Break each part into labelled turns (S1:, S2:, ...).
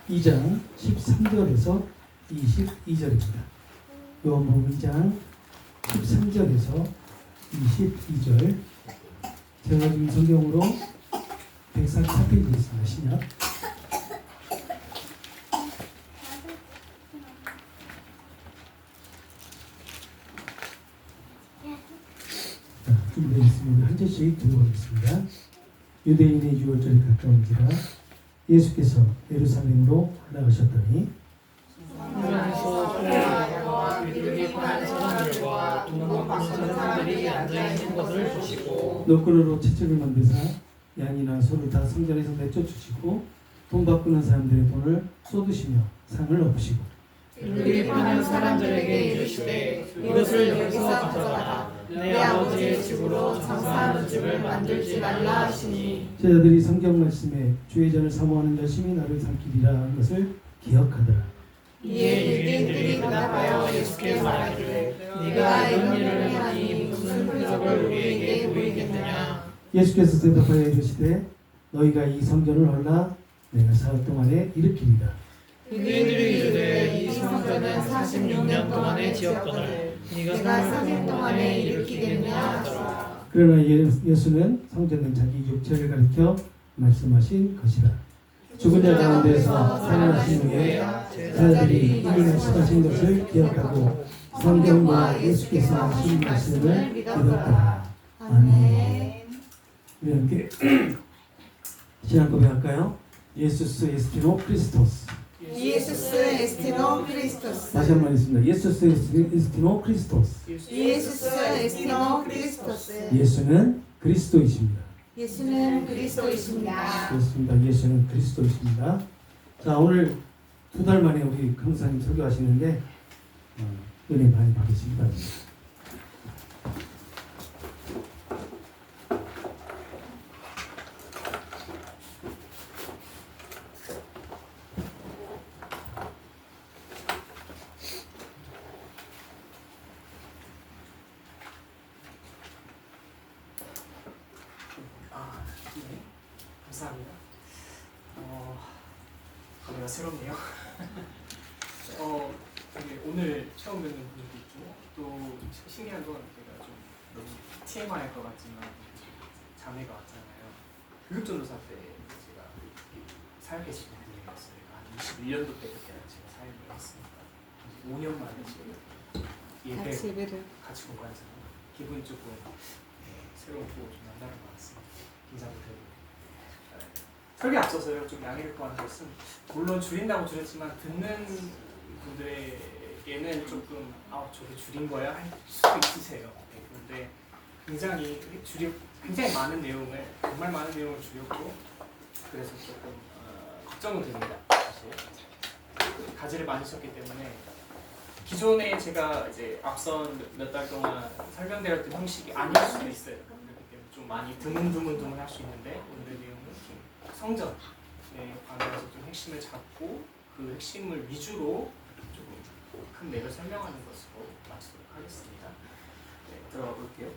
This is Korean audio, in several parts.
S1: 2장 13절에서 22절입니다. 요한복음 2장 13절에서 22절. 제가 지금 성경으로 144페이지 있습니다. 신약. 준비되어 있으면 한 절씩 들어보겠습니다. 유대인의 유월절이 가까운지라 예수께서 예루살렘으로 올라가셨더니
S2: 성전에서 토요일과 믿음이 많은 사람들과 돈 많은 사람들이 앉아있는 것을 보시고
S1: 노끈으로 채찍을 만드사 양이나 소를 다 성전에서 내쫓으시고 돈 바꾸는 사람들의 돈을 쏟으시며 상을 엎으시고
S2: 우리 파는 사람들에게 이르시되 이것을 여기서 가져가라. 내 아버지의 집으로 장사하는 집을 만들지 말라 하시니
S1: 제자들이 성경 말씀에 주의 전을 사모하는 자심이 나를 삼키리라 하는 것을 기억하더라.
S2: 이에 유대인들이 대답하여 예수께 말하기를 네가 이런 일을 하니 무슨 표적을 우리에게 보이겠느냐.
S1: 예수께서 대답하여 이르시되 너희가 이 성전을 헐라 내가 사흘 동안에 일으키리라.
S2: 유대인들이 이르되 이 성전은 46년 동안의 지었거늘 네가 3일 동안에 일으키겠느냐 하더라.
S1: 그러나 예수는 성전은 자기 육체를 가리켜 말씀하신 것이라. 죽은 자 가운데서 살아나신 후에 제자들이 이미 말씀하신 것을 기억하고 성경과 예수께서 하신 말씀을 믿었다. 아멘. 우리 함께 신앙 고백할까요? 예수스 에스티노 크리스토스.
S3: 예수스 에스티노 크리스토스.
S1: 다시 한번 하겠습니다. 예수스 에스티노 크리스토스.
S3: 예수스 에스티노 크리스토스.
S1: 예수는 그리스도이십니다.
S3: 예수는 그리스도이십니다.
S1: 그렇습니다. 예수는 그리스도이십니다. 자, 오늘 2달 만에 우리 강사님 설교하시는데 은혜 많이 받으시기 바랍니다.
S4: 네. 감사합니다. 감회가 새롭네요. 되게 오늘 처음 뵙는 분들도 있고 또 신기한 건 제가 좀 너무 TMI일 것 같지만 자매가 왔잖아요. 교육전도사 때 제가 사역했을 때 분이었어요. 한 21년도 때 그때 제가 사역을 했으니까 5년 만에 지금 예배 같이 공부해서 기분이 조금 새롭고 좀 남다른 것 같습니다. 인사도 되고 설교 앞서서요 좀 양해를 구하는 것은 물론 줄인다고 줄였지만 듣는 분들에게는 조금 저게 줄인 거야 할 수도 있으세요. 그런데 굉장히 많은 내용을 정말 많은 내용을 줄였고 그래서 조금 걱정은 됩니다. 사실 가지를 많이 썼기 때문에 기존에 제가 이제 앞선 몇 달 동안 설명드렸던 형식이 아닐 수도 있어요. 좀 많이 드문드문 할 수 있는데 오늘의 내용은 좀 성전에 관해서 좀 핵심을 잡고 그 핵심을 위주로 조금 큰 맥을 설명하는 것으로 마치도록 하겠습니다. 네, 들어가 볼게요.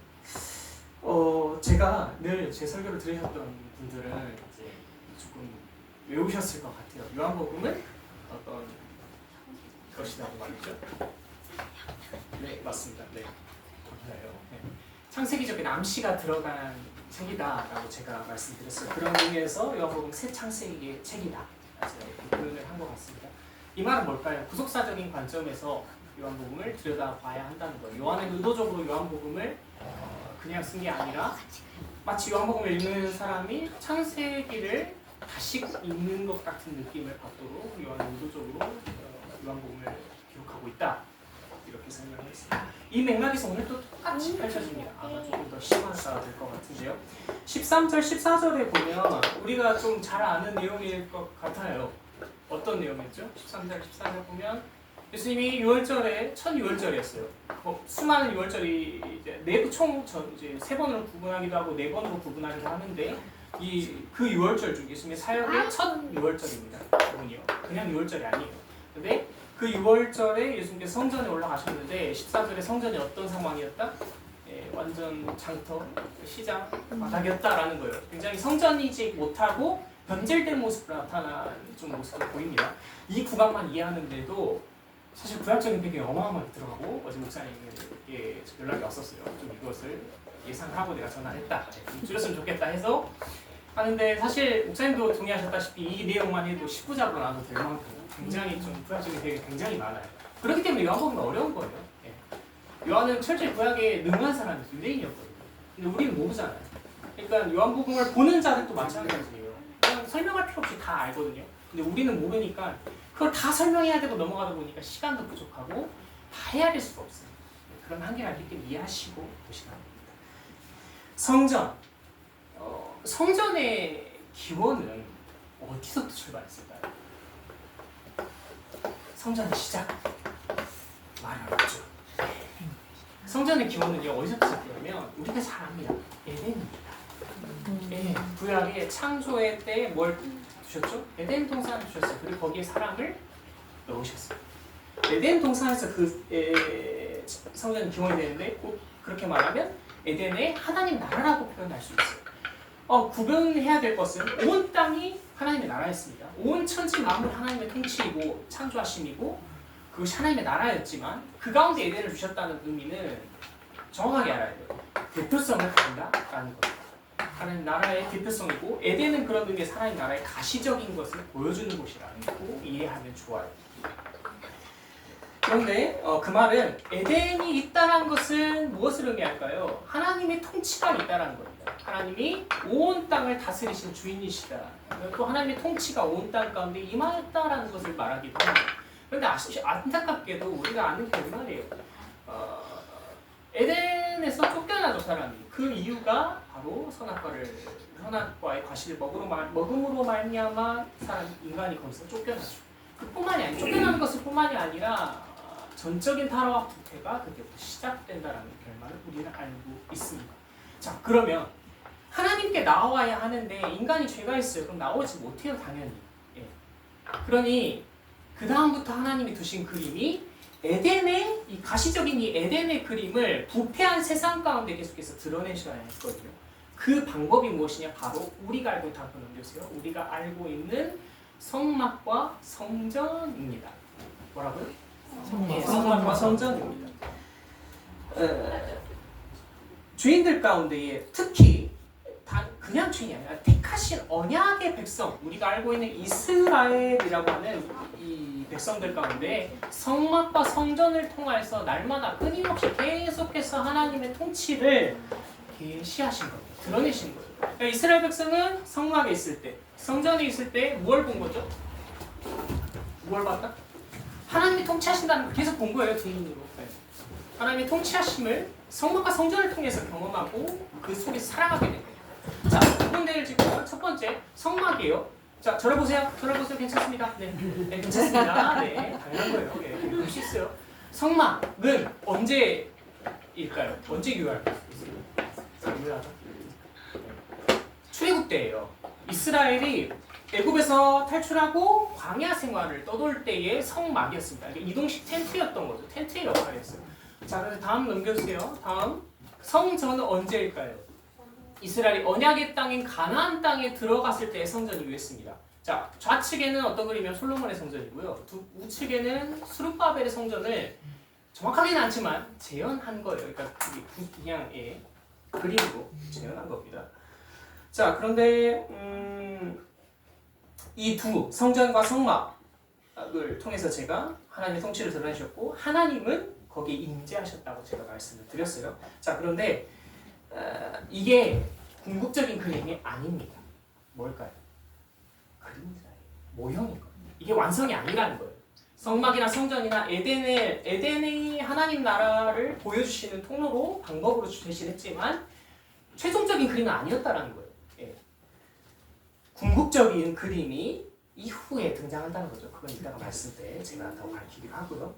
S4: 제가 늘 제 설교를 들으셨던 분들은 이제 조금 외우셨을 것 같아요. 요한복음은 어떤 것이라고 말이죠? 네, 맞습니다. 네, 감사해요. 네. 창세기적인 암시가 들어간 책이다라고 제가 말씀드렸어요. 그런 의미에서 요한복음 새 창세기의 책이다. 제가 이렇게 표현을 한 것 같습니다. 이 말은 뭘까요? 구속사적인 관점에서 요한복음을 들여다봐야 한다는 거예요. 요한은 의도적으로 요한복음을 그냥 쓴 게 아니라 마치 요한복음을 읽는 사람이 창세기를 다시 읽는 것 같은 느낌을 받도록 요한은 의도적으로 요한복음을 기록하고 있다. 이렇게 설명했습니다. 이 맥락에서 오늘 또 똑같이 펼쳐집니다. 아마 조금 더 심화가 될 것 같은데요. 13절, 14절에 보면 우리가 좀 잘 아는 내용일 것 같아요. 어떤 내용이었죠? 13절, 14절 보면 예수님이 유월절에 첫 유월절이었어요. 수많은 유월절이 이제 총 이제 3번으로 구분하기도 하고 4번으로 구분하기도 하는데 그 유월절 중 예수님의 사역의 첫 유월절입니다. 그분이요. 그냥 유월절이 아니에요. 근데 그 6월절에 예수님께서 성전에 올라가셨는데 14절에 성전이 어떤 상황이었다? 완전 장터, 시장 바닥이었다라는 거예요. 굉장히 성전이지 못하고 변질된 모습으로 나타난 좀 모습이 보입니다. 이 구간만 이해하는데도 사실 구약적인 배경이 어마어마하게 들어가고 어제 목사님에게 연락이 왔었어요. 좀 이것을 예상하고 내가 전화했다. 좀 줄였으면 좋겠다 해서 하는데 사실 목사님도 동의하셨다시피 이 내용만 해도 19장으로 나눠도 될 만큼 굉장히 좀 구약적인 배경이 굉장히 많아요. 그렇기 때문에 요한복음은 어려운 거예요. 예. 요한은 철저히 구약에 능한 사람이었어요. 유대인이었거든요. 근데 우리는 모르잖아요. 그러니까 요한복음을 보는 자들도 마찬가지예요. 그냥 설명할 필요 없이 다 알거든요. 근데 우리는 모르니까 그걸 다 설명해야 되고 넘어가다 보니까 시간도 부족하고 다 헤아릴 수가 없어요. 그런 한계가 있기 때문에 이해하시고 보시면 됩니다. 성전. 성전의 기원은 어디서부터 출발했을까요? 성전의 시작. 말이 어렵죠. 성전의 기원은요 어디서부터 시작되냐면 우리가 잘 압니다. 에덴입니다. 예, 구약의 창조의 때 뭘 주셨죠? 에덴 동산을 주셨어요. 그리고 거기에 사람을 넣으셨어요. 에덴 동산에서 그 성전이 기원이 되는데 꼭 그렇게 말하면 에덴의 하나님 나라라고 표현할 수 있어요. 구별해야 될 것은 온 땅이 하나님의 나라였습니다. 온 천지 만물 하나님의 통치이고 창조하심이고 그것이 하나님의 나라였지만 그 가운데 에덴을 주셨다는 의미는 정확하게 알아야 돼요. 대표성을 가진다라는 겁니다. 하나님 나라의 대표성이고 에덴은 그런 의미에서 하나님 나라의 가시적인 것을 보여주는 곳이라는 거고 이해하면 좋아요. 그런데 그 말은 에덴이 있다는 것은 무엇을 의미할까요? 하나님의 통치가 있다는 겁니다. 하나님이 온 땅을 다스리신 주인이시다. 또 하나님의 통치가 온 땅 가운데 임하였다라는 것을 말하기도 합니다. 그런데 안타깝게도 우리가 아는 결말이에요. 에덴에서 쫓겨나죠 사람이. 그 이유가 바로 선악과의 과실을 먹음으로 말미암아 인간이 거기서 쫓겨나죠. 그뿐만이 아니라 쫓겨나는 것을 뿐만이 아니라 전적인 타락과 부패가 그때부터 시작된다라는 결말을 우리는 알고 있습니다. 자 그러면 하나님께 나와야 하는데 인간이 죄가 있어요. 그럼 나오지 못해요 당연히. 예. 그러니 그 다음부터 하나님이 두신 그림이 에덴의 이 가시적인 이 에덴의 그림을 부패한 세상 가운데 계속해서 드러내셔야 했거든요. 그 방법이 무엇이냐? 바로 우리가 알고 있는 답을 넘겨주세요. 우리가 알고 있는 성막과 성전입니다. 뭐라고요? 성막과 성전입니다. 죄인들 가운데에 특히 그냥 죄인이 아니라 택하신 언약의 백성, 우리가 알고 있는 이스라엘이라고 하는 이 백성들 가운데 성막과 성전을 통해서 날마다 끊임없이 계속해서 하나님의 통치를 계시하신 겁니다. 드러내신 거예요. 그러니까 이스라엘 백성은 성막에 있을 때, 성전에 있을 때 뭘 본 거죠? 뭘 봤다? 하나님이 통치하신다는 걸 계속 본 거예요, 두 눈으로. 네. 하나님의 통치하심을 성막과 성전을 통해서 경험하고 그 속에서 살아가게 된 거예요. 자, 두 군데를 짚고 첫 번째 성막이에요. 자, 저를 보세요. 괜찮습니다. 네, 괜찮습니다. 네, 당연한 거예요. 네, 볼 수 있어요. 성막은 언제일까요? 언제 유효할까요? 유효하죠. 출애굽 때예요. 이스라엘이 애굽에서 탈출하고 광야 생활을 떠돌 때의 성막이었습니다. 이동식 텐트였던 거죠. 텐트의 역할이었어요. 자, 그래서 다음 넘겨주세요. 다음 성전은 언제일까요? 이스라엘이 언약의 땅인 가나안 땅에 들어갔을 때의 성전이 유했습니다. 자, 좌측에는 어떤 그림이면 솔로몬의 성전이고요. 우측에는 스룹바벨의 성전을 정확하게는 않지만 재현한 거예요. 그러니까 그냥 그림으로 재현한 겁니다. 자, 그런데 이 두 성전과 성막을 통해서 제가 하나님의 통치를 드러내셨고 하나님은 거기에 임재하셨다고 제가 말씀을 드렸어요. 자, 그런데 이게 궁극적인 그림이 아닙니다. 뭘까요? 그림자예요. 모형인 거예요. 이게 완성이 아니라는 거예요. 성막이나 성전이나 에덴의 하나님 나라를 보여주시는 통로로 방법으로 제시했지만 최종적인 그림은 아니었다라는 거예요. 예. 궁극적인 그림이 이후에 등장한다는 거죠. 그건 이따가 말씀 때 제가 더 밝히기로 하고요.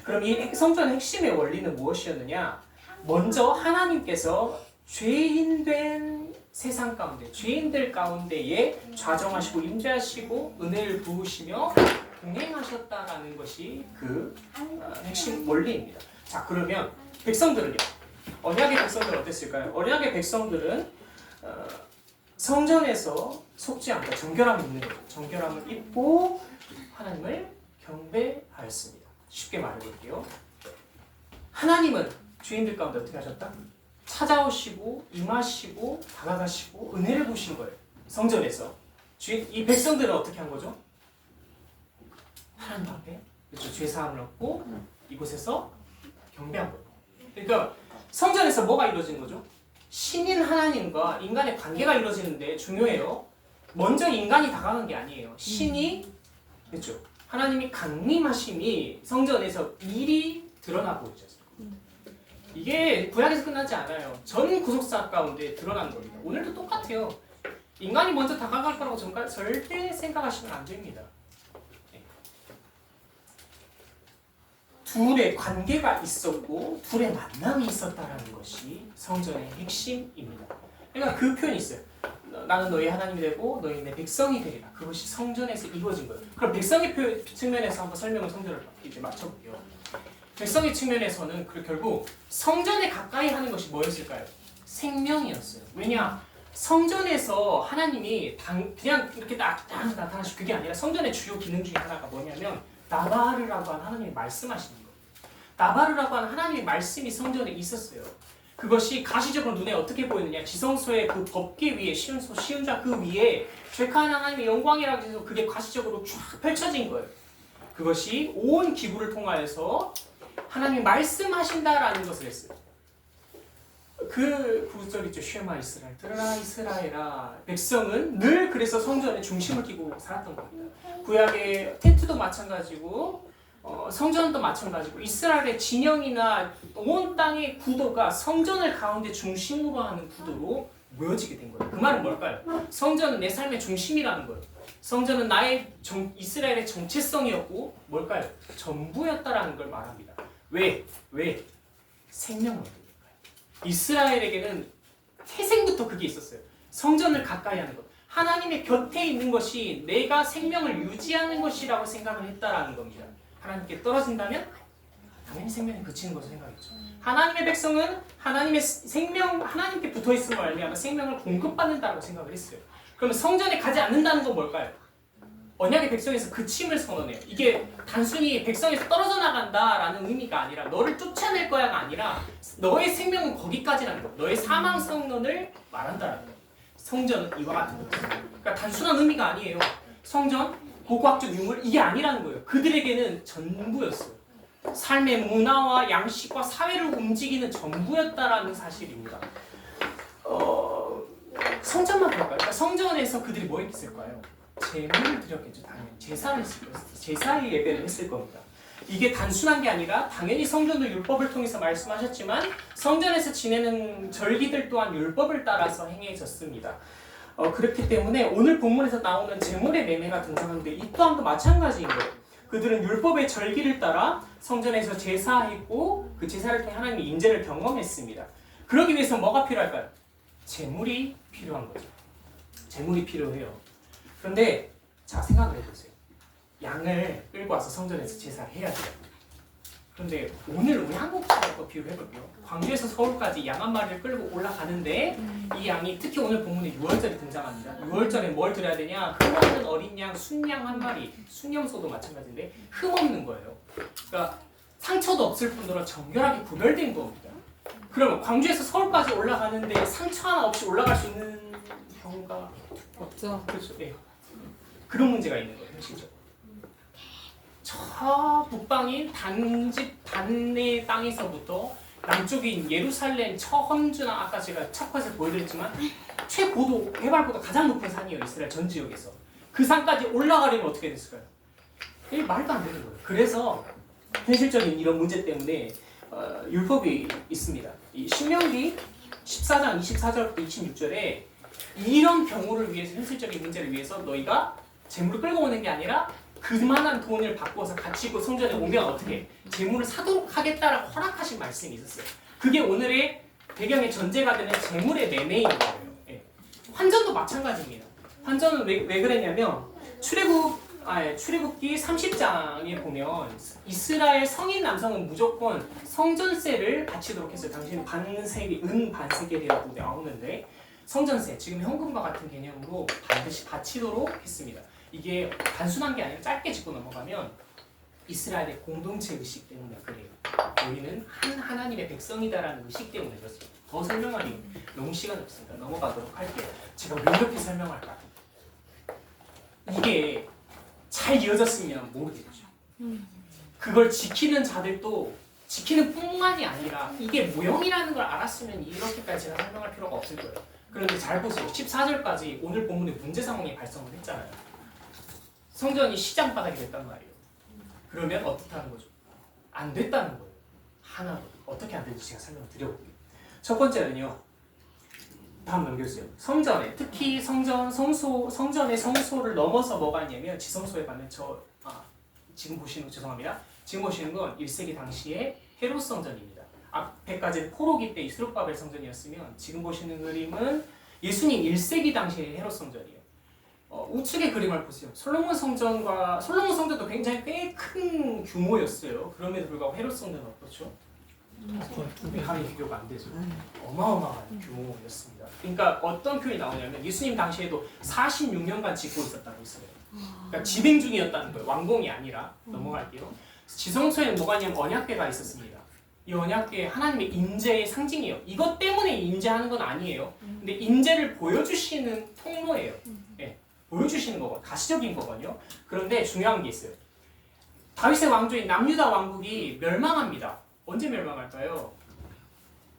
S4: 그럼 이 성전의 핵심의 원리는 무엇이었느냐? 먼저 하나님께서 죄인된 세상 가운데, 죄인들 가운데에 좌정하시고 임재하시고 은혜를 부으시며 동행하셨다라는 것이 그 핵심 원리입니다. 자, 그러면 백성들은요? 언약의 백성들은 어땠을까요? 언약의 백성들은 성전에서 속지 않고 정결함을 입는 거죠. 정결함을 입고 하나님을 경배하였습니다. 쉽게 말해볼게요. 하나님은 주인들 가운데 어떻게 하셨다? 찾아오시고 임하시고 다가가시고 은혜를 보신 거예요. 성전에서. 이 백성들은 어떻게 한 거죠? 하나님 앞에 그렇죠. 죄사함을 얻고 이곳에서 경배한 거예요. 그러니까 성전에서 뭐가 이루어지는 거죠? 신인 하나님과 인간의 관계가 이루어지는데 중요해요. 먼저 인간이 다가간 게 아니에요. 신이 그렇죠. 하나님이 강림하심이 성전에서 미리 드러나고 있죠. 이게 구약에서 끝나지 않아요. 전 구속사 가운데 드러난 겁니다. 오늘도 똑같아요. 인간이 먼저 다가갈 거라고 절대 생각하시면 안 됩니다. 둘의 관계가 있었고 둘의 만남이 있었다는 것이 성전의 핵심입니다. 그러니까 그 표현이 있어요. 나는 너희 하나님이 되고 너희 내 백성이 되리라. 그것이 성전에서 이루어진 거예요. 그럼 백성의 측면에서 한번 설명을 성전을 이제 맞춰볼게요. 백성의 측면에서는 결국 성전에 가까이 하는 것이 뭐였을까요? 생명이었어요. 왜냐? 성전에서 하나님이 그냥 이렇게 나타나시고 그게 아니라 성전의 주요 기능 중에 하나가 뭐냐면 나바르라고 하는 하나님이 말씀하시는 거예요. 나바르라고 하는 하나님의 말씀이 성전에 있었어요. 그것이 가시적으로 눈에 어떻게 보이느냐? 지성소의 그 법궤 위에 시운자 그 위에 죄카한 하나님의 영광이라고 해서 그게 가시적으로 쫙 펼쳐진 거예요. 그것이 온 기구를 통하여서 하나님이 말씀하신다라는 것을 했어요. 그 구절 있죠. 쉐마 이스라엘, 들으라 이스라엘아. 백성은 늘 그래서 성전의 중심을 끼고 살았던 겁니다. 구약의 텐트도 마찬가지고 성전도 마찬가지고 이스라엘의 진영이나 온 땅의 구도가 성전을 가운데 중심으로 하는 구도로 모여지게 된 거예요. 그 말은 뭘까요? 성전은 내 삶의 중심이라는 거예요. 성전은 나의 이스라엘의 정체성이었고 뭘까요? 전부였다라는 걸 말합니다. 왜? 생명을 얻으니까요. 이스라엘에게는 태생부터 그게 있었어요. 성전을 가까이 하는 것. 하나님의 곁에 있는 것이 내가 생명을 유지하는 것이라고 생각을 했다라는 겁니다. 하나님께 떨어진다면 당연히 생명이 그치는 것을 생각했죠. 하나님의 백성은 하나님의 생명, 하나님께 붙어있음을 알면 생명을 공급받는다고 생각을 했어요. 그러면 성전에 가지 않는다는 건 뭘까요? 언약의 백성에서 그침을 선언해요. 이게 단순히 백성에서 떨어져 나간다라는 의미가 아니라 너를 쫓아낼 거야가 아니라 너의 생명은 거기까지라는 거. 너의 사망 선언을 말한다라는 거. 성전은 이와 같은 거죠. 그러니까 단순한 의미가 아니에요. 성전, 고고학적 유물 이게 아니라는 거예요. 그들에게는 전부였어요. 삶의 문화와 양식과 사회를 움직이는 전부였다라는 사실입니다. 성전만 볼까요? 그러니까 성전에서 그들이 뭐 했을까요? 제물을 드렸겠죠. 당연히 제사를 했을 거예요. 제사의 예배를 했을 겁니다. 이게 단순한 게 아니라 당연히 성전도 율법을 통해서 말씀하셨지만 성전에서 지내는 절기들 또한 율법을 따라서 행해졌습니다. 그렇기 때문에 오늘 본문에서 나오는 제물의 매매가 등장하는데 이 또한도 마찬가지인 거예요. 그들은 율법의 절기를 따라 성전에서 제사했고 그 제사를 통해 하나님의 인재를 경험했습니다. 그러기 위해서 뭐가 필요할까요? 제물이 필요한 거죠. 제물이 필요해요. 그런데 자 생각을 해보세요. 양을 끌고 와서 성전에서 제사를 해야 돼요. 그런데 오늘 우리 한국하고 비교해볼게요. 광주에서 서울까지 양 한 마리를 끌고 올라가는데 이 양이 특히 오늘 본문에 6월절이 등장합니다. 6월절에 뭘 드려야 되냐? 흠없는 어린 양, 순양 한 마리, 순염소도 마찬가지인데 흠없는 거예요. 그러니까 상처도 없을 뿐더러 정결하게 구별된 겁니다. 그러면 광주에서 서울까지 올라가는데 상처 하나 없이 올라갈 수 있는 경우가 없죠. 그렇죠. 네. 그런 문제가 있는 거예요, 현실적으로. 저 북방인 단내 땅에서부터 남쪽인 예루살렘 처헌주나 아까 제가 첫 컷에 보여드렸지만 최고도 해발보다 가장 높은 산이에요. 이스라엘 전 지역에서. 그 산까지 올라가려면 어떻게 됐을까요? 이게 말도 안 되는 거예요. 그래서 현실적인 이런 문제 때문에 율법이 있습니다. 이 신명기 14장 24절부터 26절에 이런 경우를 위해서 현실적인 문제를 위해서 너희가 재물을 끌고 오는 게 아니라 그만한 돈을 바꿔서 가지고 성전에 오면 어떻게 재물을 사도록 하겠다라고 허락하신 말씀이 있었어요. 그게 오늘의 배경의 전제가 되는 재물의 매매인 거예요. 예. 환전도 마찬가지입니다. 환전은 왜 그랬냐면 출애굽기 30장에 보면 이스라엘 성인 남성은 무조건 성전세를 바치도록 했어요. 당시에는 은 반세겔이라고 나오는데 성전세, 지금 현금과 같은 개념으로 반드시 바치도록 했습니다. 이게 단순한 게 아니라 짧게 짚고 넘어가면 이스라엘의 공동체 의식 때문에 그래요. 우리는 한 하나님의 백성이다라는 의식 때문에 그렇습니다. 더 설명하기 너무 시간이 없으니까 넘어가도록 할게요. 제가 왜 이렇게 설명할까? 이게 잘 이어졌으면 모르겠죠. 그걸 지키는 자들도 지키는 뿐만이 아니라 이게 모형이라는 걸 알았으면 이렇게까지 제가 설명할 필요가 없을 거예요. 그런데 잘 보세요. 14절까지 오늘 본문에 문제 상황이 발생을 했잖아요. 성전이 시장바닥이 됐단 말이에요. 그러면 어떻다는 거죠? 안 됐다는 거예요. 하나도. 어떻게 안 되는지 제가 설명을 드려볼게요. 첫 번째는요. 다음 넘겨주세요. 성전에, 특히 성전의 성소를 넘어서 뭐가 있냐면 지성소에 가면 지금 보시는 거 죄송합니다. 지금 보시는 건 1세기 당시의 헤롯 성전입니다. 앞에까지는 포로기 때 이스룹바벨 성전이었으면 지금 보시는 그림은 예수님 1세기 당시의 헤롯 성전이에요. 우측의 그림을 보세요. 솔로몬 성전도 굉장히 꽤 큰 규모였어요. 그럼에도 불구하고 헤롯 성전은 어떻죠? 감히 비교가 안 되죠. 어마어마한 규모였습니다. 그러니까 어떤 표현이 나오냐면 예수님 당시에도 46년간 짓고 있었다고 했어요. 그러니까 진행 중이었다는 거예요. 완공이 아니라. 넘어갈게요. 지성소에는 뭐가 있냐면 언약궤가 있었습니다. 이 언약궤 하나님의 인재의 상징이에요. 이것 때문에 인재하는 건 아니에요. 근데 인재를 보여주시는 통로예요. 네, 보여주시는 거고 가시적인 거거든요. 그런데 중요한 게 있어요. 다윗의 왕조인 남유다 왕국이 멸망합니다. 언제 멸망할까요?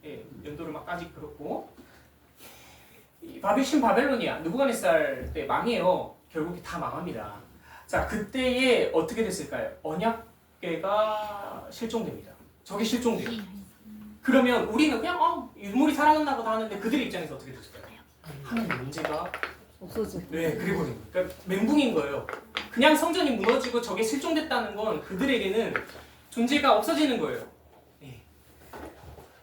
S4: 예, 연도를 막까지 그렇고 바벨로니아 느부갓네살 때 망해요. 결국 다 망합니다. 자, 그때에 어떻게 됐을까요? 언약궤가 실종됩니다. 저게 실종돼요. 그러면 우리는 그냥 유물이 살아난다 보다 하는데 그들 입장에서 어떻게 됐을까요? 하나님 문제가
S3: 없어져.
S4: 네, 그래버린 거예요. 그러니까 멘붕인 거예요. 그냥 성전이 무너지고 저게 실종됐다는 건 그들에게는 존재가 없어지는 거예요. 네.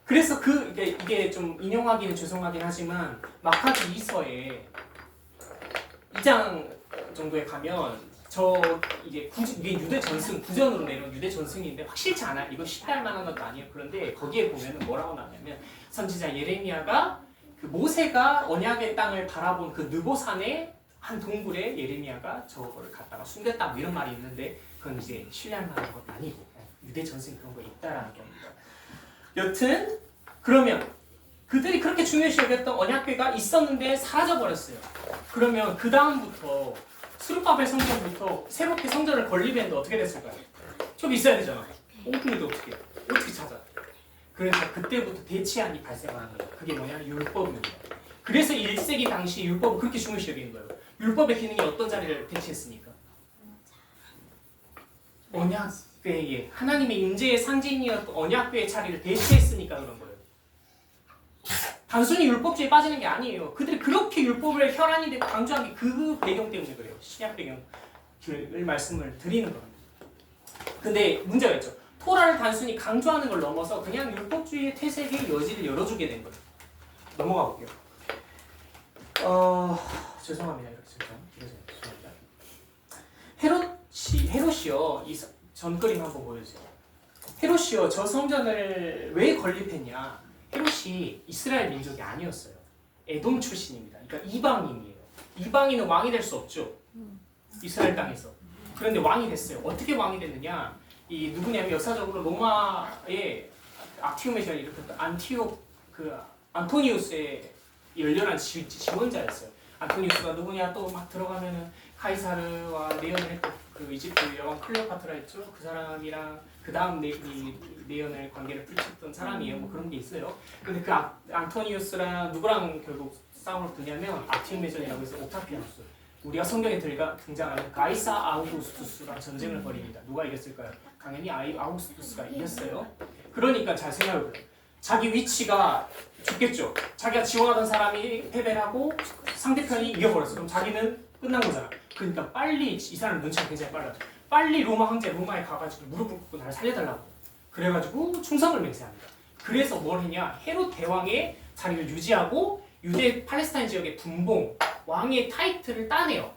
S4: 그래서 이게 좀 인용하기는 죄송하긴 하지만 마카비 2서에 2장 정도에 가면 이게 유대 전승 구전으로 내려온 유대 전승인데 확실치 않아요. 이거 신뢰할 만한 것도 아니에요. 그런데 거기에 보면은 뭐라고 나오냐면 선지자 예레미야가 그 모세가 언약의 땅을 바라본 그 느보산의 한 동굴에 예레미야가 저거를 갖다가 숨겼다 뭐 이런 말이 있는데 그건 이제 신뢰할 만한 건 아니고 유대 전승 그런 거 있다라는 겁니다. 여튼 그러면 그들이 그렇게 중요시 여겼던 언약궤가 있었는데 사라져 버렸어요. 그러면 그 다음부터 스룹바벨 성전부터 새롭게 성전을 건립했는데 어떻게 됐을까요? 저기 있어야 되잖아. 근데 어떻게 찾아? 그래서 그때부터 대치안이 발생하는 거예요. 그게 뭐냐? 율법입니다. 그래서 1세기 당시 율법을 그렇게 중요시 여기는 거예요. 율법의 기능이 어떤 자리를 대체했습니까? 언약궤의 하나님의 임재의 상징이었던 언약궤의 자리를 대체했으니까 그런 거예요. 단순히 율법주의에 빠지는 게 아니에요. 그들이 그렇게 율법을 혈안이 되고 강조한 게 그 배경 때문에 그래요. 신약 배경을 말씀을 드리는 겁니다. 근데 문제가 있죠. 토라를 단순히 강조하는 걸 넘어서 그냥 율법주의의 퇴색의 여지를 열어주게 된 거예요. 넘어가 볼게요. 죄송합니다. 이렇게 죄송합니다. 헤롯이요. 이 전그림 한번 보여주세요. 헤롯이요. 저 성전을 왜 건립했냐? 헤롯이 이스라엘 민족이 아니었어요. 에돔 출신입니다. 그러니까 이방인이에요. 이방인은 왕이 될 수 없죠. 이스라엘 땅에서. 그런데 왕이 됐어요. 어떻게 왕이 됐느냐? 이 누구냐면 역사적으로 로마의 악티오메시아 일으켰던 안토니우스의 열렬한 지원자였어요. 안토니우스가 누구냐 또 막 들어가면은 카이사르와 내연을 했고 그 이집트 여왕 클레오파트라 했죠. 그 사람이랑 그 다음 내연을 관계를 펼쳤던 사람이에요. 뭐 그런 게 있어요. 근데 그 안토니우스랑 누구랑 결국 싸움을 붙냐면 아티오메전이라고 해서 옥타피아누스. 우리가 성경에 등장하는 가이사 아우구스투스랑 전쟁을 벌입니다. 누가 이겼을까요? 당연히 아우구스투스가 이겼어요. 그러니까 잘 생각해보세요. 자기 위치가 죽겠죠. 자기가 지원하던 사람이 패배를 하고 상대편이 이겨버렸어. 그럼 자기는 끝난 거잖아. 그러니까 빨리 이 사람 눈치가 굉장히 빨라. 빨리 로마 황제 로마에 가가지고 무릎을 꿇고 나를 살려달라고. 그래가지고 충성을 맹세합니다. 그래서 뭘 했냐? 헤롯 대왕의 자리를 유지하고 유대 팔레스타인 지역의 분봉 왕의 타이틀을 따내요.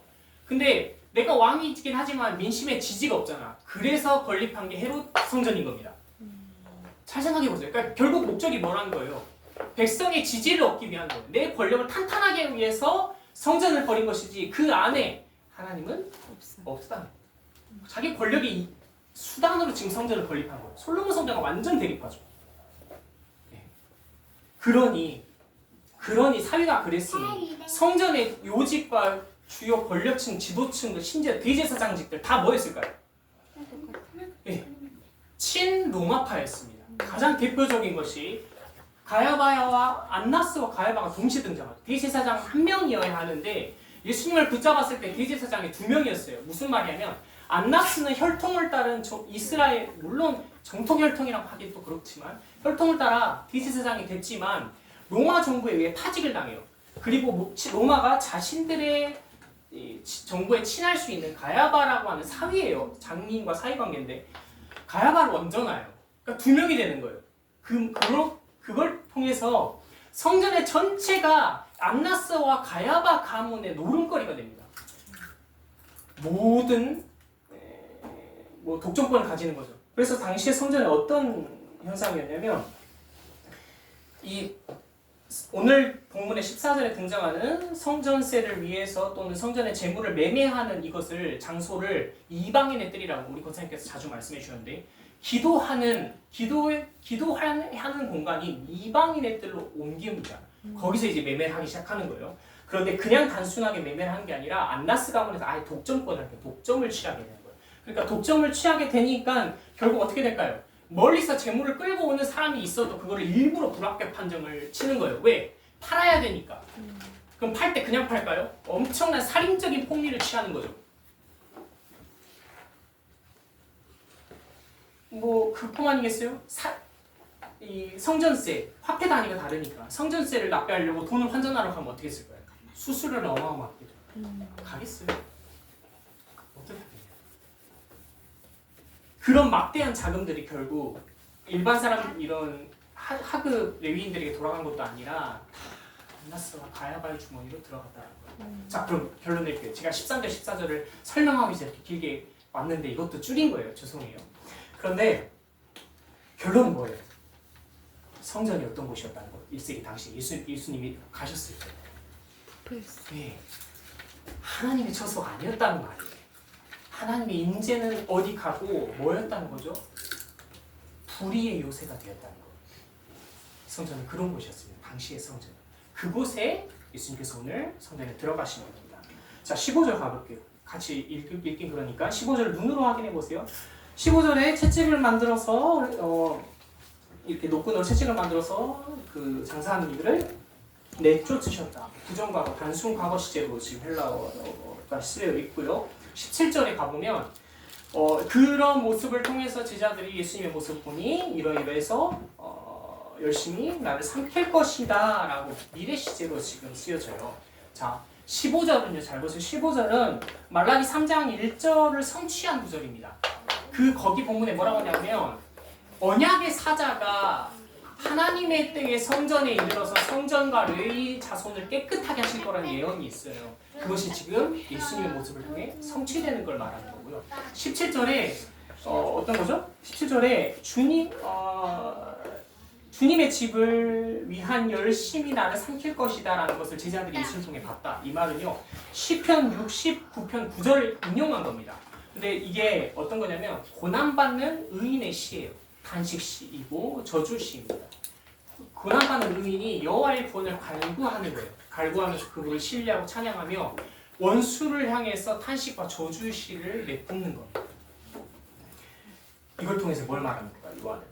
S4: 근데 내가 왕이긴 하지만 민심의 지지가 없잖아. 그래서 건립한 게 헤롯 성전인 겁니다. 잘 생각해보세요. 그러니까 결국 목적이 뭐라는 거예요? 백성의 지지를 얻기 위한 거예요. 내 권력을 탄탄하게 하기 위해서 성전을 버린 것이지 그 안에 하나님은 없다는 거예요. 자기 권력이 수단으로 지금 성전을 건립한 거예요. 솔로몬 성전과 완전 대립하죠. 네. 그러니 사회가 그랬으니 성전의 요직과 주요 권력층, 지도층, 심지어 대제사장직들 다 뭐였을까요? 네. 친로마파였습니다. 가장 대표적인 것이 가야바와 안나스와 가야바가 동시에 등장하죠. 대제사장 한 명이어야 하는데 예수님을 붙잡았을 때 대제사장이 2명이었어요. 무슨 말이냐면 안나스는 혈통을 따른 이스라엘, 물론 정통 혈통이라고 하긴 또 그렇지만 혈통을 따라 대제사장이 됐지만 로마 정부에 의해 파직을 당해요. 그리고 로마가 자신들의 정부에 친할 수 있는 가야바라고 하는 사위예요. 장님과 사위 관계인데 가야바를 얹어놔요. 그러니까 2명이 되는 거예요. 그걸 통해서 성전의 전체가 안나스와 가야바 가문의 노름거리가 됩니다. 모든 독점권을 가지는 거죠. 그래서 당시의 성전에 어떤 현상이었냐면 오늘 본문의 14절에 등장하는 성전세를 위해서 또는 성전의 재물을 매매하는 이것을 장소를 이방인의 뜰이라고 우리 권사님께서 자주 말씀해 주셨는데 기도하는 공간이 이방인의 뜰로 옮깁니다. 거기서 이제 매매를 하기 시작하는 거예요. 그런데 그냥 단순하게 매매를 하는 게 아니라 안나스 가문에서 아예 독점을 취하게 되는 거예요. 그러니까 독점을 취하게 되니까 결국 어떻게 될까요? 멀리서 재물을 끌고 오는 사람이 있어도 그거를 일부러 불합격 판정을 치는 거예요. 왜? 팔아야 되니까. 그럼 팔 때 그냥 팔까요? 엄청난 살인적인 폭리를 취하는 거죠. 그뿐만이겠어요? 이 성전세, 화폐 단위가 다르니까 성전세를 납부하려고 돈을 환전하러 가면 어떻게 했을 거예요? 수수료를 어마어마하게 가겠어요? 어떻게 하겠냐? 그런 막대한 자금들이 결국 일반 사람 이런 하급 레위인들에게 돌아간 것도 아니라 안나스와 가야바의 주머니로 들어갔다는 거예요. 자, 그럼 결론 낼게요. 제가 13절, 14절을 설명하기 위해서 이렇게 길게 왔는데 이것도 줄인 거예요. 죄송해요. 그런데 결론은 뭐예요? 성전이 어떤 곳이었다는 거예요. 1세기 당시 예수님이 가셨을 때. 네. 하나님의 처소가 아니었다는 말이에요. 하나님의 임재는 어디 가고 뭐였다는 거죠? 불의의 요새가 되었다는 거예요. 성전은 그런 곳이었습니다. 당시의 성전은. 그곳에 예수님께서 오늘 성전에 들어가신 겁니다. 자, 15절 가볼게요. 같이 읽긴 그러니까 15절을 눈으로 확인해 보세요. 15절에 채찍을 만들어서 이렇게 노끈으로 채찍을 만들어서 그 장사하는 이들을 내쫓으셨다. 부정과거, 단순 과거 시제로 지금 헬라어가 쓰여 있고요. 17절에 가보면 그런 모습을 통해서 제자들이 예수님의 모습을 보니 이러이러해서 열심히 나를 삼킬 것이다 라고 미래 시제로 지금 쓰여져요. 자, 15절은요. 잘 보세요. 15절은 말라기 3장 1절을 성취한 구절입니다. 거기 본문에 뭐라고 하냐면 언약의 사자가 하나님의 때에 성전에 이르러서 성전과 레위 자손을 깨끗하게 하실 거라는 예언이 있어요. 그것이 지금 예수님의 모습을 통해 성취되는 걸 말하는 거고요. 17절에 어떤 거죠? 17절에 주님의 집을 위한 열심히 나를 삼킬 것이다 라는 것을 제자들이 예수를 통해 봤다. 이 말은요. 시편 69편 9절을 인용한 겁니다. 근데 이게 어떤 거냐면 고난받는 의인의 시예요. 단식시이고 저주시입니다. 고난받는 의인이 여호와의 구원을 갈구하는 거예요. 갈구하면서 그분을 신뢰하고 찬양하며 원수를 향해서 탄식과 저주시를 내뿜는 겁니다. 이걸 통해서 뭘 말합니까? 요한은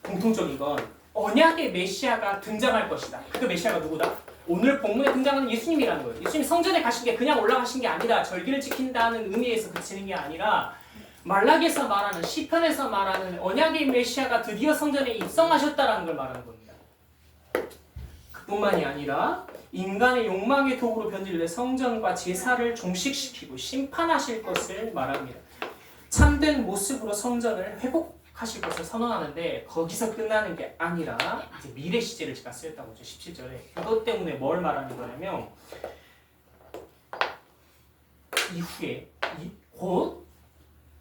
S4: 공통적인 건 언약의 메시아가 등장할 것이다. 그 메시아가 누구다? 오늘 본문에 등장하는 예수님이라는 거예요. 예수님이 성전에 가신 게 그냥 올라가신 게 아니라 절기를 지킨다는 의미에서 그치는 게 아니라 말라기에서 말하는 시편에서 말하는 언약의 메시아가 드디어 성전에 입성하셨다라는 걸 말하는 겁니다. 그뿐만이 아니라 인간의 욕망의 도구로 변질된 성전과 제사를 종식시키고 심판하실 것을 말합니다. 참된 모습으로 성전을 회복하실 것을 선언하는데 거기서 끝나는 게 아니라 이제 미래 시제를 제가 쓰였다고 했죠. 17절에. 그것 때문에 뭘 말하는 거냐면 이후에 곧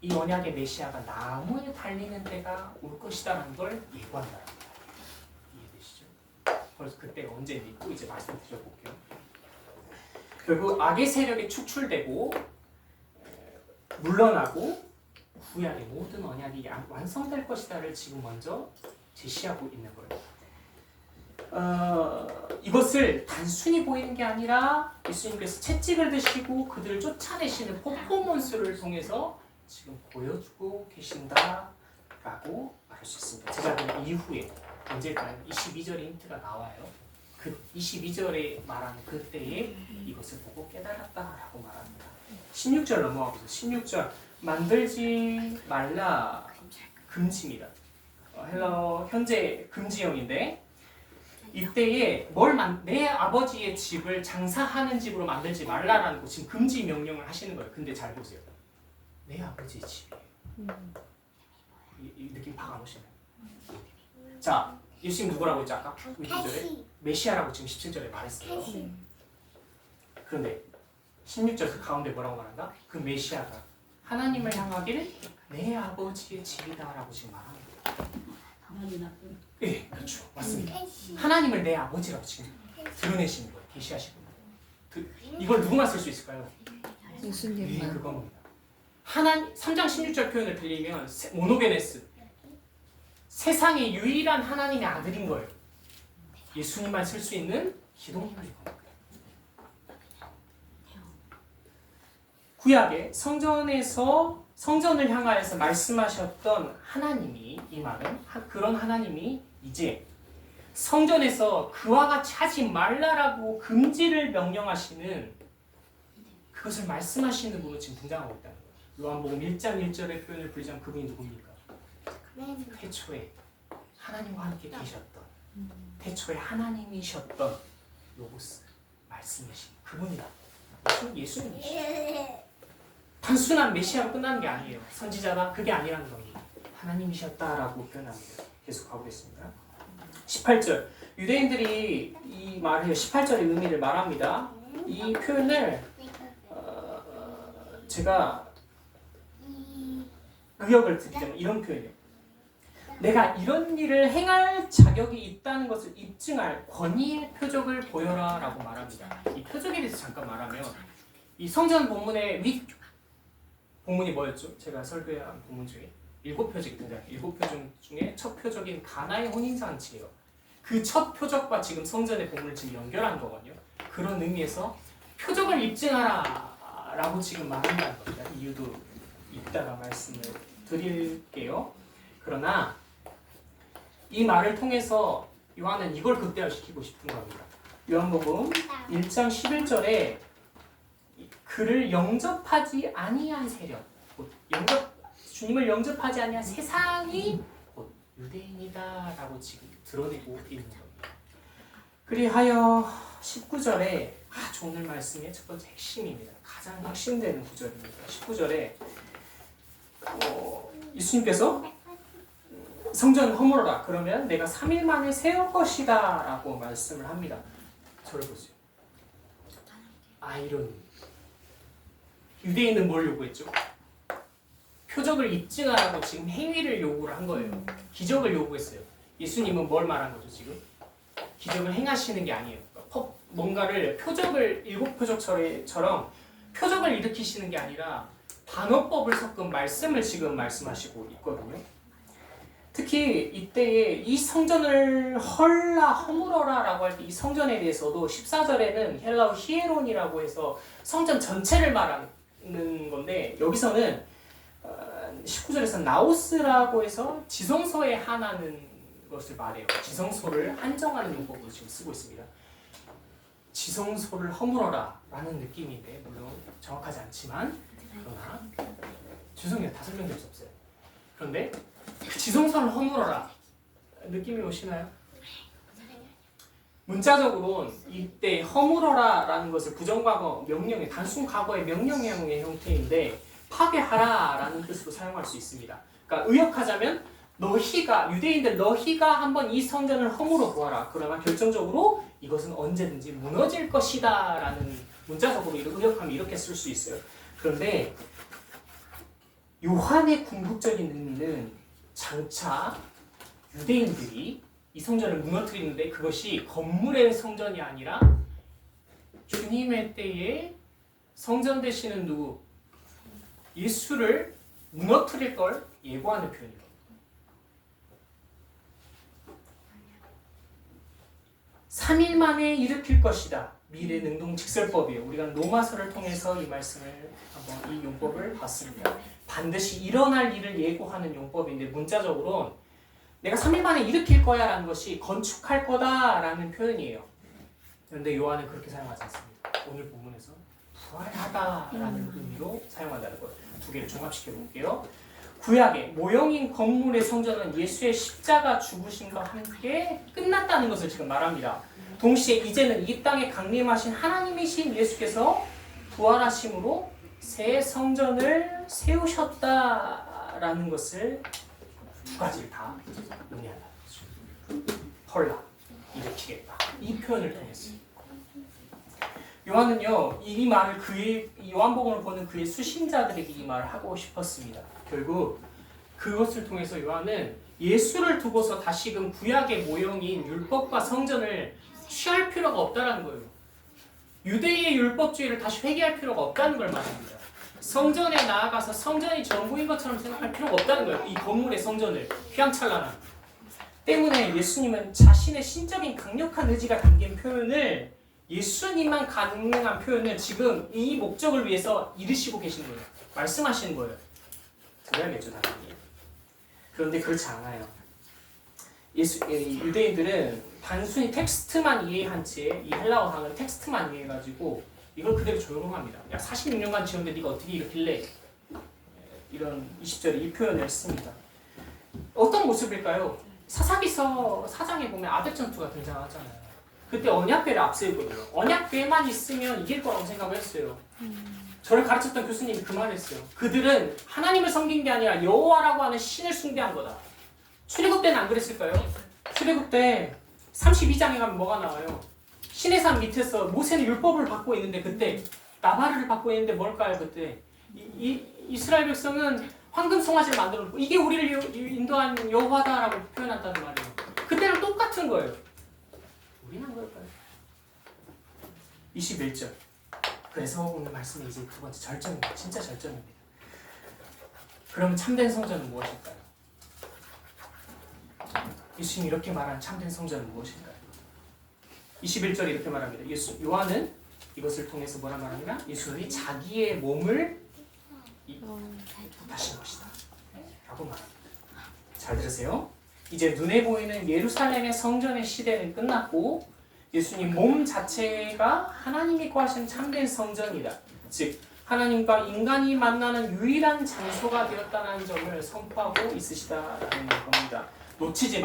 S4: 이 언약의 메시아가 나무에 달리는 때가 올 것이다라는 걸 예고한다. 이해되시죠? 벌써 그때가 언제인지 또 이제 말씀드려볼게요. 결국 악의 세력이 축출되고 물러나고 구약의 모든 언약이 완성될 것이다를 지금 먼저 제시하고 있는 거예요. 이것을 단순히 보이는 게 아니라 예수님께서 채찍을 드시고 그들을 쫓아내시는 퍼포먼스를 통해서 지금 보여주고 계신다라고 말할 수 있습니다. 제가 그 이후에 언제까지 22절의 힌트가 나와요. 그 22절에 말하는 그때에 이것을 보고 깨달았다라고 말합니다. 16절 넘어가보세요. 16절 만들지 말라 금지입니다. 헬러 현재 금지형인데 이때에 내 아버지의 집을 장사하는 집으로 만들지 말라라는 거 지금 금지 명령을 하시는 거예요. 근데 잘 보세요. 내 아버지의 집이에요. 이 느낌 파가 오시나요? 자, 예수님 누구라고 했죠? 아까 16절에 메시아라고 지금 17절에 말했어요. 그런데 16절 그 가운데 뭐라고 말한다? 그 메시아가 하나님을 향하기를 내 아버지의 집이다라고 지금 말합니다. 네, 그렇죠. 맞습니다. 하나님을 내 아버지라고 지금 드러내시는 거예요. 계시하시는 거예요. 이걸 누구만 쓸 수 있을까요?
S2: 예수님만.
S4: 그겁니다. 3장 16절 표현을 빌리면 모노게네스 세상의 유일한 하나님의 아들인 거예요. 예수님만 쓸 수 있는 기독론인 겁니다. 구약의 성전을 향하여서 말씀하셨던 하나님이 이 말은 그런 하나님이 이제 성전에서 그와 같이 하지 말라라고 금지를 명령하시는 그것을 말씀하시는 분은 지금 등장하고 있다는 거예요. 요한복음 1장 1절의 표현을 빌리자면 그분이 누굽니까? 태초에 하나님과 함께 계셨던 태초에 하나님이셨던 로고스 말씀이신 그분이다. 예수님이시죠. 단순한 메시아로 끝나는 게 아니에요. 선지자다 그게 아니라는 겁니다. 하나님이셨다라고 표현합니다. 계속 가보겠습니다. 18절 유대인들이 이 말을 18절의 의미를 말합니다. 이 표현을 제가 의역을 드리자면 이런 표현이에요. 내가 이런 일을 행할 자격이 있다는 것을 입증할 권위의 표적을 보여라 라고 말합니다. 이 표적에 대해서 잠깐 말하면 이 성전 본문의 윗 본문이 뭐였죠? 제가 설교한 본문 중에 7표적이 등장해요. 7표적 중에 첫 표적인 가나의 혼인잔치예요. 그 첫 표적과 지금 성전의 본문을 지금 연결한 거거든요. 그런 의미에서 표적을 입증하라 라고 지금 말한다는 겁니다. 이유도 이따가 말씀을 드릴게요. 그러나 이 말을 통해서 요한은 이걸 극대화시키고 싶은 겁니다. 요한복음 1장 11절에 그를 영접하지 아니한 세력, 주님을 영접하지 아니한 세상이 곧 유대인이다라고 지금 드러내고 있는 겁니다. 그리하여 19절에 아주 오늘 말씀의 첫 번째 핵심입니다. 가장 핵심되는 구절입니다. 19절에 예수님께서 성전을 허물어라. 그러면 내가 3일 만에 세울 것이다 라고 말씀을 합니다. 저를 보세요. 아이러니. 유대인은 뭘 요구했죠? 표적을 입증하라고 지금 행위를 요구를 한 거예요. 기적을 요구했어요. 예수님은 뭘 말한 거죠 지금? 기적을 행하시는 게 아니에요. 뭔가를 표적을 7표적처럼 표적을 일으키시는 게 아니라 반어법을 섞은 말씀을 지금 말씀하시고 있거든요. 특히 이때에 이 성전을 허물어라 라고 할 때 이 성전에 대해서도 14절에는 헬라어 히에론이라고 해서 성전 전체를 말하는 건데 여기서는 19절에서 나오스라고 해서 지성소에 한하는 것을 말해요. 지성소를 한정하는 용법으로 지금 쓰고 있습니다. 지성소를 허물어라 라는 느낌인데 물론 정확하지 않지만 그러나 죄송해요. 다 설명될 수 없어요. 그런데 그 지성소를 허물어라 느낌이 오시나요? 문자적으로는 이때 허물어라 라는 것을 부정과거 명령의 단순 과거의 명령형의 형태인데 파괴하라 라는 뜻으로 사용할 수 있습니다. 그러니까 의역하자면 너희가 유대인들 너희가 한번 이 성전을 허물어 보아라. 그러나 결정적으로 이것은 언제든지 무너질 것이다 라는 문자적으로 의역하면 이렇게 쓸 수 있어요. 그런데 요한의 궁극적인 의미는 장차 유대인들이 이 성전을 무너뜨리는데 그것이 건물의 성전이 아니라 주님의 때에 성전 되시는 누구? 예수를 무너뜨릴 걸 예고하는 표현이에요. 3일 만에 일으킬 것이다. 미래 능동직설법이에요. 우리가 로마서를 통해서 이 말씀을 한번 이 용법을 봤습니다. 반드시 일어날 일을 예고하는 용법인데 문자적으로 내가 3일 만에 일으킬 거야 라는 것이 건축할 거다 라는 표현이에요. 그런데 요한은 그렇게 사용하지 않습니다. 오늘 본문에서 부활하다 라는 의미로 사용한다는 거예요. 두 개를 종합시켜 볼게요. 구약의 모형인 건물의 성전은 예수의 십자가 죽으심과 함께 끝났다는 것을 지금 말합니다. 동시에 이제는 이 땅에 강림하신 하나님이신 예수께서 부활하심으로 새 성전을 세우셨다라는 것을 두 가지를 다 의미한다는 거죠. 헐라, 일으키겠다. 이 표현을 통해서. 요한은요, 이 말을 요한복음을 보는 그의 수신자들에게 이 말을 하고 싶었습니다. 결국 그것을 통해서 요한은 예수를 두고서 다시금 구약의 모형인 율법과 성전을 취할 필요가 없다는 거예요. 유대의 율법주의를 다시 회개할 필요가 없다는 걸 말합니다. 성전에 나아가서 성전이 전부인 것처럼 생각할 필요가 없다는 거예요. 이 건물의 성전을 휘황찬란한. 때문에 예수님은 자신의 신적인 강력한 의지가 담긴 표현을 예수님만 가능한 표현을 지금 이 목적을 위해서 이르시고 계시는 거예요. 말씀하시는 거예요. 들어야겠죠, 당연히. 그런데 그렇지 않아요. 유대인들은 단순히 텍스트만 이해한 채 이 헬라어 단어를 텍스트만 이해해가지고 이걸 그대로 적용합니다. 약 46년간 지었는데 네가 어떻게 일으킬래? 이런 20절에 이 표현을 씁니다. 어떤 모습일까요? 사사기서 4장에 보면 아벡 전투가 등장하잖아요. 그때 언약궤를 앞세우거든요. 언약궤만 있으면 이길 거라고 생각을 했어요. 저를 가르쳤던 교수님이 그 말을 했어요. 그들은 하나님을 섬긴 게 아니라 여호와라고 하는 신을 숭배한 거다. 출애굽 때는 안 그랬을까요? 출애굽 때 32장에 가면 뭐가 나와요? 신의 산 밑에서 모세는 율법을 받고 있는데 그때 나바르를 받고 있는데 뭘까요? 그때 이스라엘 백성은 황금 송아지를 만들어 놓고 이게 우리를 인도한 여호와다라고 표현한다는 말이에요. 그때랑 똑같은 거예요. 우리는 뭘까요? 21절. 그래서 오늘 말씀이 이제 두 번째 절정입니다. 진짜 절정입니다. 그럼 참된 성전은 무엇일까요? 예수님이 이렇게 말한 참된 성전은 무엇일까요? 21절에 이렇게 말합니다. 요한은 이것을 통해서 뭐라 말하냐? 예수님이 자기의 몸을 다신 것이다 라고 말합니다. 잘 들으세요. 이제 눈에 보이는 예루살렘의 성전의 시대는 끝났고 예수님 몸 자체가 하나님이 거하신 참된 성전이다. 즉 하나님과 인간이 만나는 유일한 장소가 되었다는 점을 선포하고 있으시다라는 겁니다. 놓치지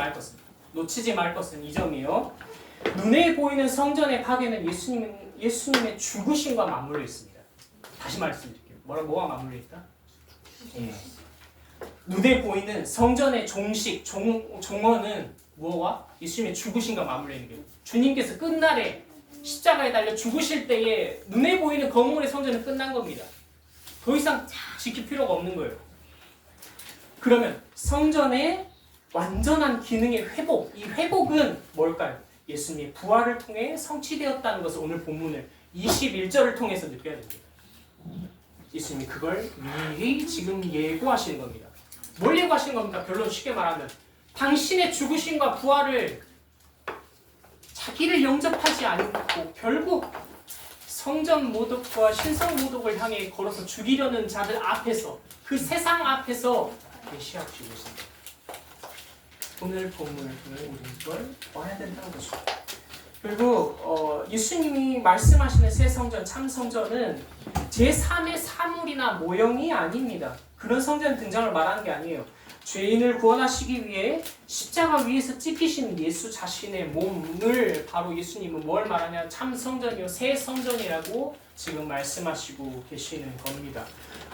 S4: 말 것은 이 점이요. 눈에 보이는 성전의 파괴는 예수님의 죽으심과 맞물려 있습니다. 다시 말씀드릴게요. 뭐와 맞물려 있다? 예. 눈에 보이는 성전의 종언은 무엇과? 예수님의 죽으심과 맞물려 있는 거예요. 주님께서 끝날에 십자가에 달려 죽으실 때에 눈에 보이는 건물의 성전은 끝난 겁니다. 더 이상 지킬 필요가 없는 거예요. 그러면 성전의 완전한 기능의 회복, 이 회복은 뭘까요? 예수님의 부활을 통해 성취되었다는 것을 오늘 본문을 21절을 통해서 느껴야 됩니다. 예수님이 그걸 미리 지금 예고하시는 겁니다. 뭘 예고하시는 겁니까? 결론 쉽게 말하면 당신의 죽으심과 부활을 자기를 영접하지 않고 결국 성전 모독과 신성 모독을 향해 걸어서 죽이려는 자들 앞에서 그 세상 앞에서 메시아시고 있습니다. 오늘 본문을 통해 우리는 이걸 봐야 된다는 거죠. 그리고 예수님이 말씀하시는 새 성전, 참 성전은 제3의 사물이나 모형이 아닙니다. 그런 성전 등장을 말하는 게 아니에요. 죄인을 구원하시기 위해 십자가 위에서 찢기신 예수 자신의 몸을 바로 예수님은 뭘 말하냐? 참 성전이요, 새 성전이라고 지금 말씀하시고 계시는 겁니다.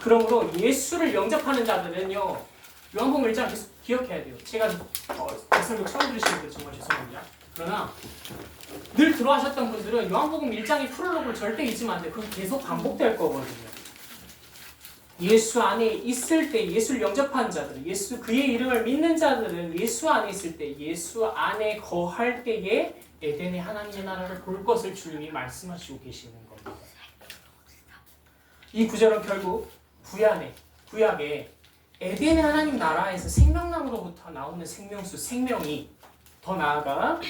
S4: 그러므로 예수를 영접하는 자들은요, 요한복음 1장 계속 기억해야 돼요. 제가 설교 처음 들으시는 분 정말 죄송합니다. 그러나 늘 들어하셨던 분들은 요한복음 1장의 프롤로그를 절대 잊으면 안 돼요. 그건 계속 반복될 거거든요. 예수 안에 있을 때 예수를 영접한 자들, 예수 그의 이름을 믿는 자들은 예수 안에 있을 때, 예수 안에 거할 때에 에덴의 하나님의 나라를 볼 것을 주님이 말씀하시고 계시는 겁니다. 이 구절은 결국 구약에 에덴의 하나님 나라에서 생명나무로부터 나오는 생명수, 생명이 더 나아가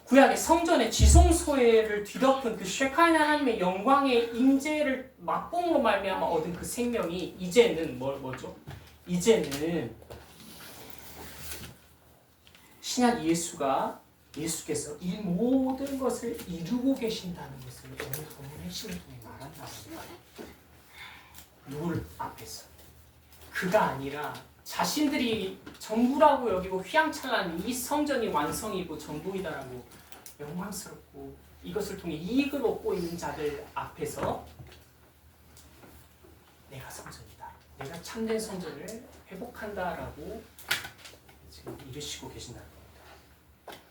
S4: 구약의 성전의 지성소회를 뒤덮은 그 쉐카인 하나님의 영광의 임재를 맛봄으로 말미암아 얻은 그 생명이 이제는 뭐죠? 이제는 신약 예수께서 이 모든 것을 이루고 계신다는 것을 오늘 본문의 핵심을 통해 말한다는 거예요. 누구를 앞에서? 그가 아니라 자신들이 전부라고 여기고 휘황찬란한 이 성전이 완성이고 전부이다라고 영광스럽고 이것을 통해 이익을 얻고 있는 자들 앞에서 내가 성전이다. 내가 참된 성전을 회복한다라고 지금 이르시고 계신다는 겁니다.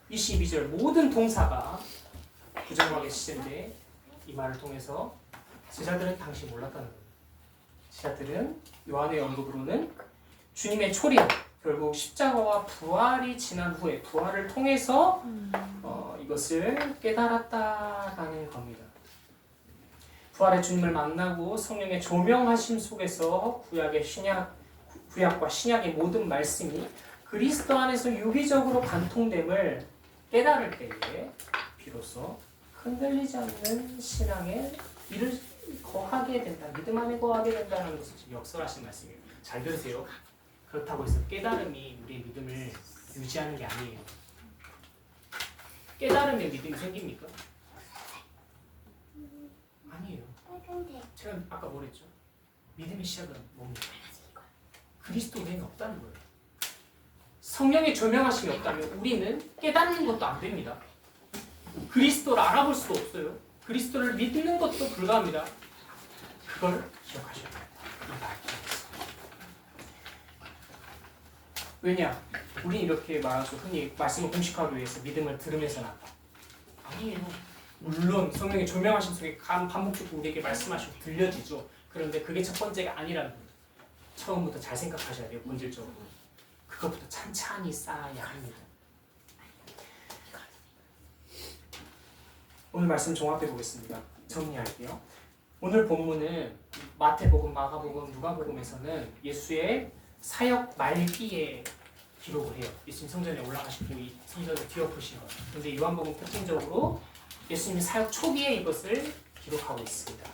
S4: 22절 모든 동사가 부정하게 시제인데 이 말을 통해서 제자들은 당시 몰랐다는 겁니다. 제자들은 요한의 언급으로는 주님의 초림, 결국 십자가와 부활이 지난 후에 부활을 통해서 이것을 깨달았다라는 겁니다. 부활의 주님을 만나고 성령의 조명하심 속에서 구약과 신약의 모든 말씀이 그리스도 안에서 유기적으로 관통됨을 깨달을 때에 비로소 흔들리지 않는 신앙에 거하게 된다. 믿음 안에 거하게 된다는 것을 역설하신 말씀이에요. 잘 들으세요. 그렇다고 해서 깨달음이 우리의 믿음을 유지하는 게 아니에요. 깨달음에 믿음이 생깁니까? 아니에요. 제가 아까 뭐랬죠? 믿음의 시작은 뭡니까? 그리스도 외에는 없다는 거예요. 성령의 조명하심이 없다면 우리는 깨닫는 것도 안 됩니다. 그리스도를 알아볼 수도 없어요. 그리스도를 믿는 것도 불가합니다. 그걸 기억하셔야 됩니다. 왜냐? 우리 이렇게 말하죠. 흔히 말씀을 공식하기 위해서 믿음을 들으면서 난다. 아니에요. 물론 성령의 조명하심 속에 반복적으로 우리에게 말씀하시고 들려지죠. 그런데 그게 첫 번째가 아니라는 거예요. 처음부터 잘 생각하셔야 돼요. 본질적으로. 그것부터 찬찬히 쌓아야 합니다. 오늘 말씀 종합해 보겠습니다. 정리할게요. 오늘 본문은 마태복음, 마가복음, 누가복음에서는 예수의 사역 말기에 기록을 해요. 예수님 성전에 올라가신 분이 성전을 뒤엎으신 것. 그런데 요한복음 특징적으로 예수님의 사역 초기에 이것을 기록하고 있습니다.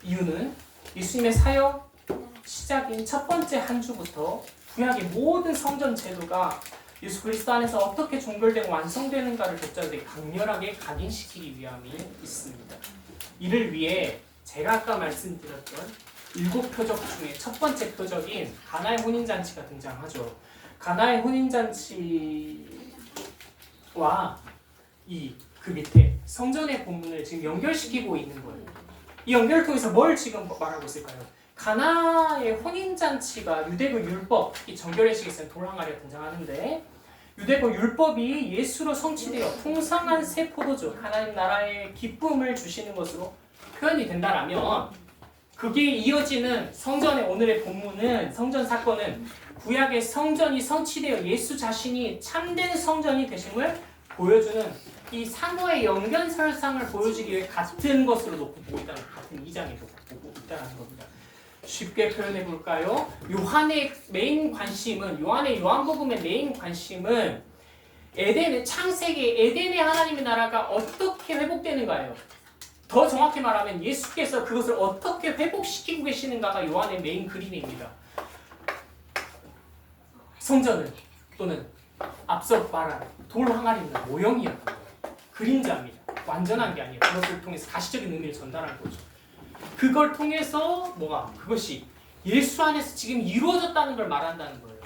S4: 이유는 예수님의 사역 시작인 첫 번째 한 주부터 구약의 모든 성전 제도가 예수 그리스도 안에서 어떻게 종결되고 완성되는가를 독자들에게 강렬하게 각인시키기 위함이 있습니다. 이를 위해 제가 아까 말씀드렸던 7표적 중에 첫 번째 표적인 가나의 혼인잔치가 등장하죠. 가나의 혼인잔치와 그 밑에 성전의 본문을 지금 연결시키고 있는 거예요. 이 연결을 통해서 뭘 지금 말하고 있을까요? 가나의 혼인잔치가 유대교 율법, 이 정결례식에서는 돌항아리가 등장하는데 유대교 율법이 예수로 성취되어 풍성한 새 포도주, 하나님 나라의 기쁨을 주시는 것으로 표현이 된다라면 그게 이어지는 성전의 오늘의 본문은 성전 사건은 구약의 성전이 성취되어 예수 자신이 참된 성전이 되심을 보여주는 이 상호의 연결설상을 보여주기 위해 같은 것으로 놓고 보고 있다는 같은 이장에 보고 있다는 겁니다. 쉽게 표현해 볼까요? 요한의 요한복음의 메인 관심은 창세기 에덴의 하나님의 나라가 어떻게 회복되는가예요. 더 정확히 말하면 예수께서 그것을 어떻게 회복시키고 계시는가가 요한의 메인 그림입니다. 성전은 또는 앞서 말한 돌 항아리입니다. 모형이었던 거예요. 그림자입니다. 완전한 게 아니에요. 그것을 통해서 가시적인 의미를 전달하는 거죠. 그걸 통해서 그것이 예수 안에서 지금 이루어졌다는 걸 말한다는 거예요.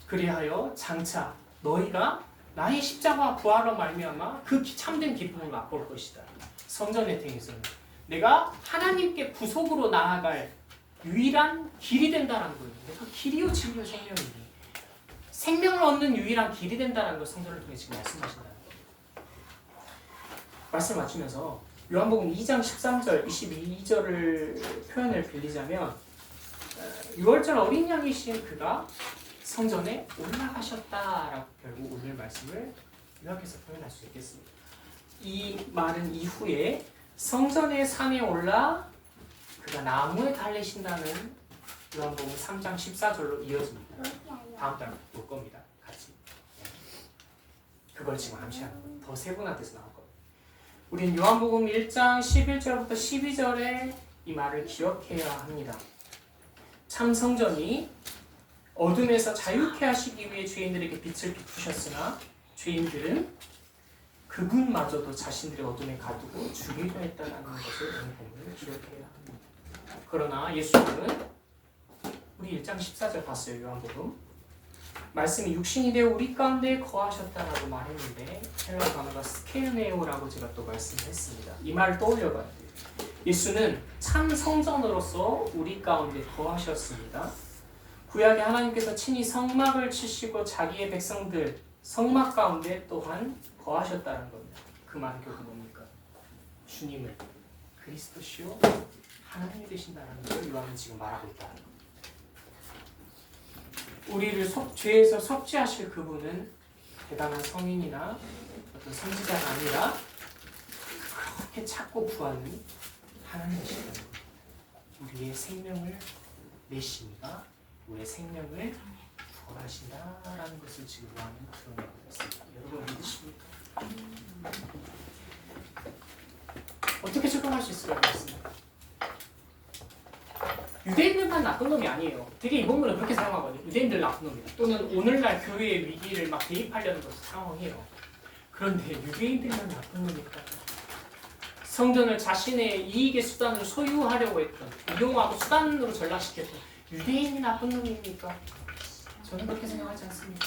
S4: 그리하여 장차 너희가 나의 십자가와 부활로 말미암아 그 참된 기쁨을 맛볼 것이다. 성전의 행에서는 내가 하나님께 구속으로 나아갈 유일한 길이 된다는 거예요. 내가 길이요 진리요 생명이니 생명을 얻는 유일한 길이 된다는 걸 성전을 통해 지금 말씀하신다는 거예요. 말씀 맞추면서 요한복음 2장 13절, 22절을 표현을 빌리자면 6월절 어린 양이신 그가 성전에 올라가셨다라고 결국 오늘 말씀을 요약해서 표현할 수 있겠습니다. 이 말은 이후에 성전의 산에 올라 그가 나무에 달리신다는 요한복음 3장 14절로 이어집니다. 다음 달 볼 겁니다. 같이. 그걸 지금 암시하는 거예요. 더 세분화돼서 나올 거예요. 우린 요한복음 1장 11절부터 12절에 이 말을 기억해야 합니다. 참 성전이 어둠에서 자유케 하시기 위해 죄인들에게 빛을 비추셨으나 죄인들은 그분마저도 자신들의 어둠에 가두고 죽이려 했다는 것을 오늘 본문을 기억해야 합니다. 그러나 예수님은 우리 1장 14절 봤어요. 요한복음 말씀이 육신이 되어 우리 가운데 거하셨다라고 말했는데 헬라 단어가 스케르네오라고 제가 또 말씀했습니다. 이 말을 떠올려봐야 돼요. 예수는 참 성전으로서 우리 가운데 거하셨습니다. 구약에 하나님께서 친히 성막을 치시고 자기의 백성들 성막 가운데 또한 거하셨다는 겁니다. 그 말은 결국 뭡니까? 주님을 그리스도시요 하나님이 되신다는 것을 요한은 지금 말하고 있다는 겁니다. 우리를 죄에서 속죄하실 그분은 대단한 성인이나 어떤 선지자가 아니라 그렇게 찾고 구하는 하나님이시다는 겁니다. 우리의 생명을 내시니가 우리의 생명을 구원하신다라는 것을 지금 요한은 드러내고 있습니다. 여러분 믿으십니까? 어떻게 적용할 수 있을까요? 말씀입니다. 유대인들만 나쁜 놈이 아니에요. 되게 이 본문을 그렇게 사용하거든요. 유대인들 나쁜 놈이다. 또는 오늘날 교회의 위기를 막 대입하려는 것을 사용해요. 그런데 유대인들만 나쁜 놈일까? 성전을 자신의 이익의 수단으로 소유하려고 했던, 이용하고 수단으로 전락시켰던 유대인이 나쁜 놈입니까? 저는 그렇게 생각하지 않습니다.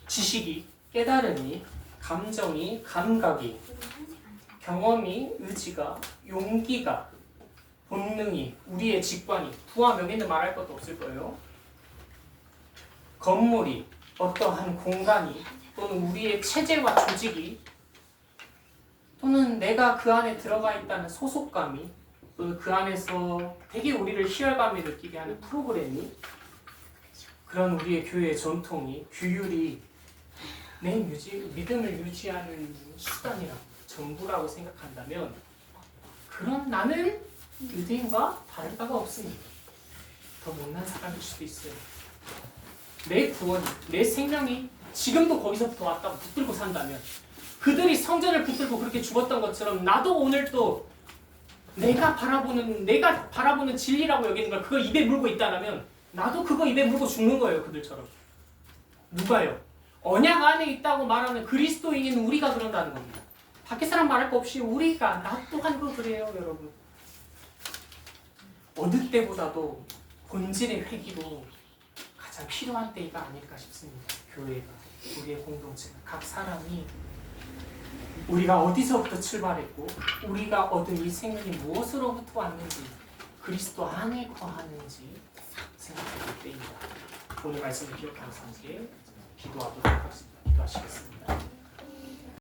S4: 지식이, 깨달음이, 감정이, 감각이, 경험이, 의지가, 용기가, 본능이, 우리의 직관이, 부와 명예는 말할 것도 없을 거예요. 건물이, 어떠한 공간이, 또는 우리의 체제와 조직이, 또는 내가 그 안에 들어가 있다는 소속감이, 또는 그 안에서 되게 우리를 희열감이 느끼게 하는 프로그램이, 그런 우리의 교회의 전통이, 규율이 내 믿음을 유지하는 수단이라 전부라고 생각한다면 그런 나는 유대인과 다를 바가 없습니다. 더 못난 사람일 수도 있어요. 내 구원이, 내 생명이 지금도 거기서부터 왔다고 붙들고 산다면 그들이 성전을 붙들고 그렇게 죽었던 것처럼 나도 오늘 또 내가 바라보는 진리라고 여기는 걸 그걸 입에 물고 있다면 나도 그거 입에 물고 죽는 거예요. 그들처럼. 누가요? 언약 안에 있다고 말하는 그리스도인인 우리가 그런다는 겁니다. 밖에 사람 말할 거 없이 우리가, 나 또한 그래요, 여러분. 어느 때보다도 본질의 회기로 가장 필요한 때가 아닐까 싶습니다. 교회가, 우리의 공동체가, 각 사람이 우리가 어디서부터 출발했고 우리가 얻은 이 생명이 무엇으로부터 왔는지 그리스도 안에 거하는지 생각할 때입니다. 오늘 말씀을 기억하면서 함께 기도하도록 하겠습니다. 기도하시겠습니다.